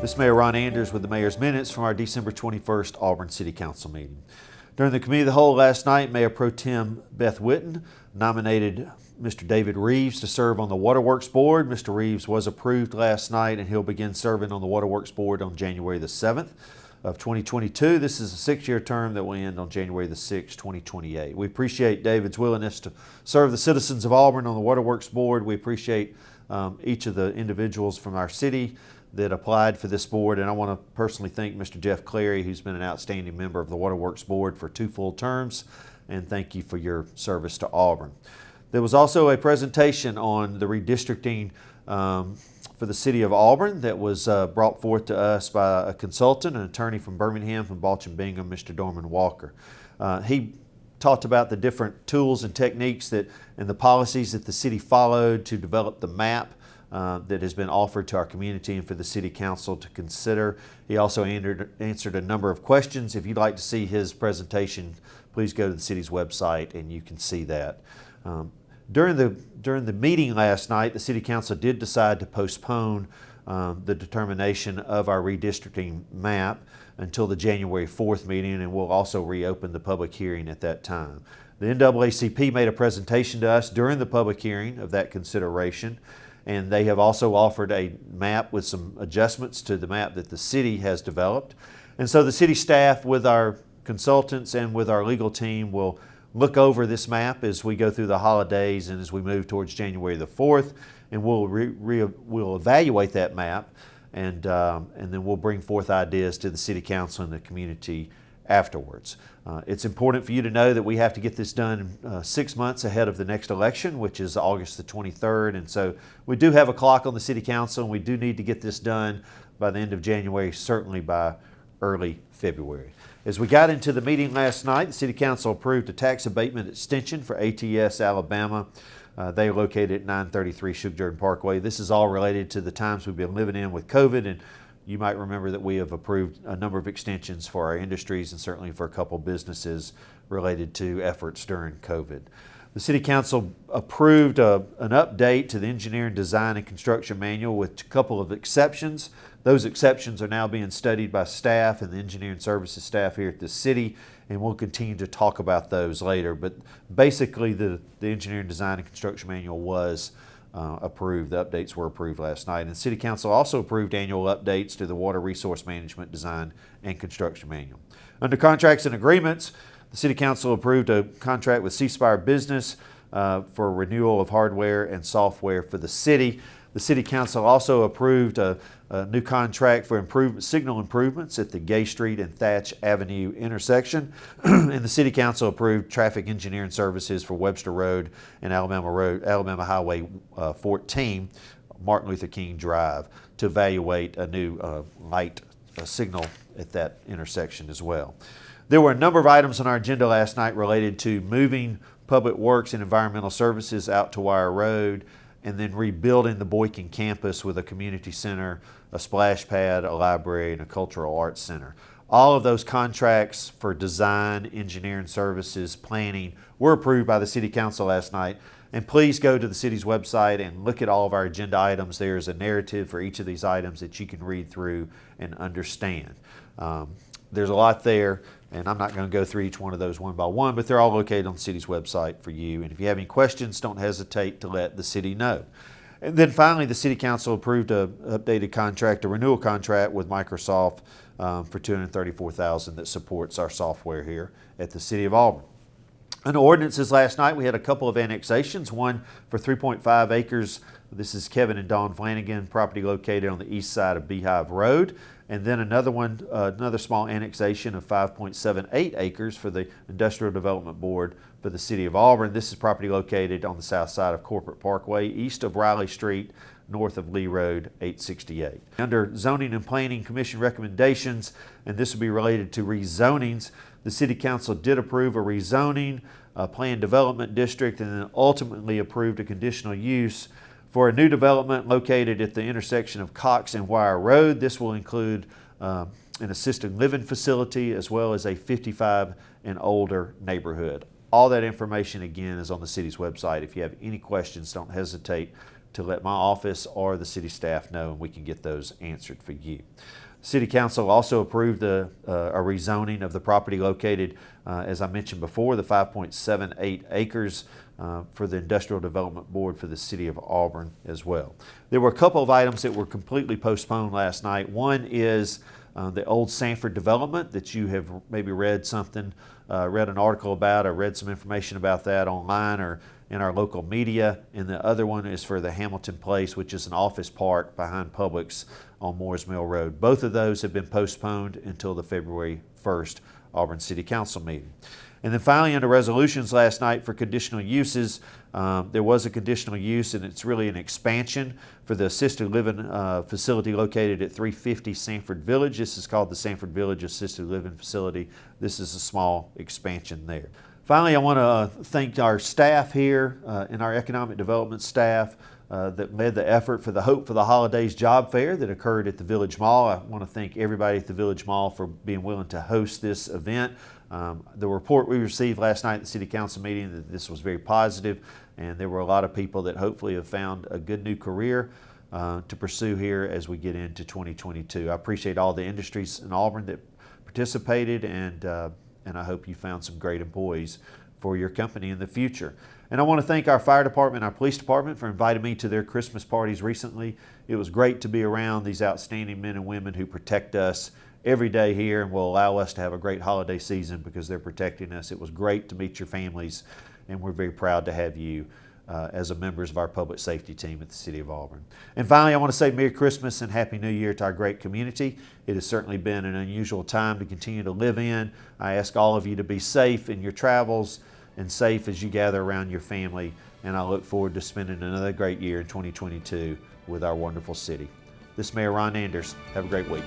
This is Mayor Ron Anders with the Mayor's Minutes from our December 21st Auburn City Council meeting. During the Committee of the Whole last night, Mayor Pro Tem Beth Whitten nominated Mr. David Reeves to serve on the Waterworks Board. Mr. Reeves was approved last night and he'll begin serving on the Waterworks Board on January the 7th of 2022. This is a 6-year term that will end on January the 6th, 2028. We appreciate David's willingness to serve the citizens of Auburn on the Waterworks Board. We appreciate each of the individuals from our city that applied for this board, and I want to personally thank Mr. Jeff Clary, who's been an outstanding member of the Waterworks Board for 2 full terms, and thank you for your service to Auburn. There was also a presentation on the redistricting for the city of Auburn that was brought forth to us by a consultant, an attorney from Birmingham, from Balch and Bingham, Mr. Dorman Walker. He talked about the different tools and techniques and the policies that the city followed to develop the map that has been offered to our community and for the City Council to consider. He also answered a number of questions. If you'd like to see his presentation, please go to the city's website and you can see that. During the meeting last night, the City Council did decide to postpone the determination of our redistricting map until the January 4th meeting, and we'll also reopen the public hearing at that time. The NAACP made a presentation to us during the public hearing of that consideration, and they have also offered a map with some adjustments to the map that the city has developed. And so the city staff, with our consultants and with our legal team, will look over this map as we go through the holidays and as we move towards January the 4th, and we'll evaluate that map, and then we'll bring forth ideas to the City Council and the community afterwards. It's important for you to know that we have to get this done 6 months ahead of the next election, which is August the 23rd. And so we do have a clock on the City Council, and we do need to get this done by the end of January, certainly by early February. As we got into the meeting last night, the City Council approved a tax abatement extension for ATS Alabama. They are located at 933 Shug Parkway. This is all related to the times we've been living in with COVID, and you might remember that we have approved a number of extensions for our industries and certainly for a couple businesses related to efforts during COVID. The City Council approved an update to the Engineering, Design, and Construction Manual with a couple of exceptions. Those exceptions are now being studied by staff and the engineering services staff here at the city, and we'll continue to talk about those later. But basically, the Engineering, Design, and Construction Manual was approved. The updates were approved last night. And the City Council also approved annual updates to the Water Resource Management Design and Construction Manual. Under contracts and agreements, the City Council approved a contract with Spire Business for renewal of hardware and software for the city. The City Council also approved a new contract for signal improvements at the Gay Street and Thach Avenue intersection. And the City Council approved traffic engineering services for Webster Road and Alabama Highway 14, Martin Luther King Drive, to evaluate a new light signal at that intersection as well. There were a number of items on our agenda last night related to moving Public Works and Environmental Services out to Wire Road, and then rebuilding the Boykin campus with a community center, a splash pad, a library, and a cultural arts center. All of those contracts for design, engineering services, planning were approved by the City Council last night. And please go to the city's website and look at all of our agenda items. There's a narrative for each of these items that you can read through and understand. There's a lot there, and I'm not going to go through each one of those one by one, but they're all located on the city's website for you. And if you have any questions, don't hesitate to let the city know. And then finally, the City Council approved an updated contract, a renewal contract with Microsoft for $234,000 that supports our software here at the City of Auburn. Under ordinances last night, we had a couple of annexations, one for 3.5 acres. This is Kevin and Dawn Flanagan, property located on the east side of Beehive Road. And then another one, another small annexation of 5.78 acres for the Industrial Development Board for the City of Auburn. This is property located on the south side of Corporate Parkway, east of Riley Street, north of Lee Road, 868. Under Zoning and Planning Commission recommendations, and this will be related to rezonings, the City Council did approve a rezoning, a planned development district, and then ultimately approved a conditional use for a new development located at the intersection of Cox and Wire Road. This will include an assisted living facility as well as a 55 and older neighborhood. All that information, again, is on the city's website. If you have any questions, don't hesitate to let my office or the city staff know, and we can get those answered for you. City Council also approved a rezoning of the property located, as I mentioned before, the 5.78 acres for the Industrial Development Board for the City of Auburn as well. There were a couple of items that were completely postponed last night. One is the old Sanford development that you have maybe read something, read an article about, or read some information about that online or in our local media. And the other one is for the Hamilton Place, which is an office park behind Publix on Moores Mill Road. Both of those have been postponed until the February 1st Auburn City Council meeting. And then finally, under resolutions last night for conditional uses, there was a conditional use, and it's really an expansion for the assisted living facility located at 350 Sanford Village. This is called the Sanford Village Assisted Living Facility. This is a small expansion there. Finally, I want to thank our staff here and our economic development staff that led the effort for the Hope for the Holidays job fair that occurred at the Village Mall. I want to thank everybody at the Village Mall for being willing to host this event. The report we received last night at the City Council meeting that this was very positive, and there were a lot of people that hopefully have found a good new career to pursue here as we get into 2022. I appreciate all the industries in Auburn that participated, and I hope you found some great employees for your company in the future. And I want to thank our fire department and our police department for inviting me to their Christmas parties recently. It was great to be around these outstanding men and women who protect us every day here and will allow us to have a great holiday season because they're protecting us. It was great to meet your families, and we're very proud to have you as members of our public safety team at the City of Auburn. And finally, I want to say Merry Christmas and Happy New Year to our great community. It has certainly been an unusual time to continue to live in. I ask all of you to be safe in your travels and safe as you gather around your family, and I look forward to spending another great year in 2022 with our wonderful city. This is Mayor Ron Anders. Have a great week.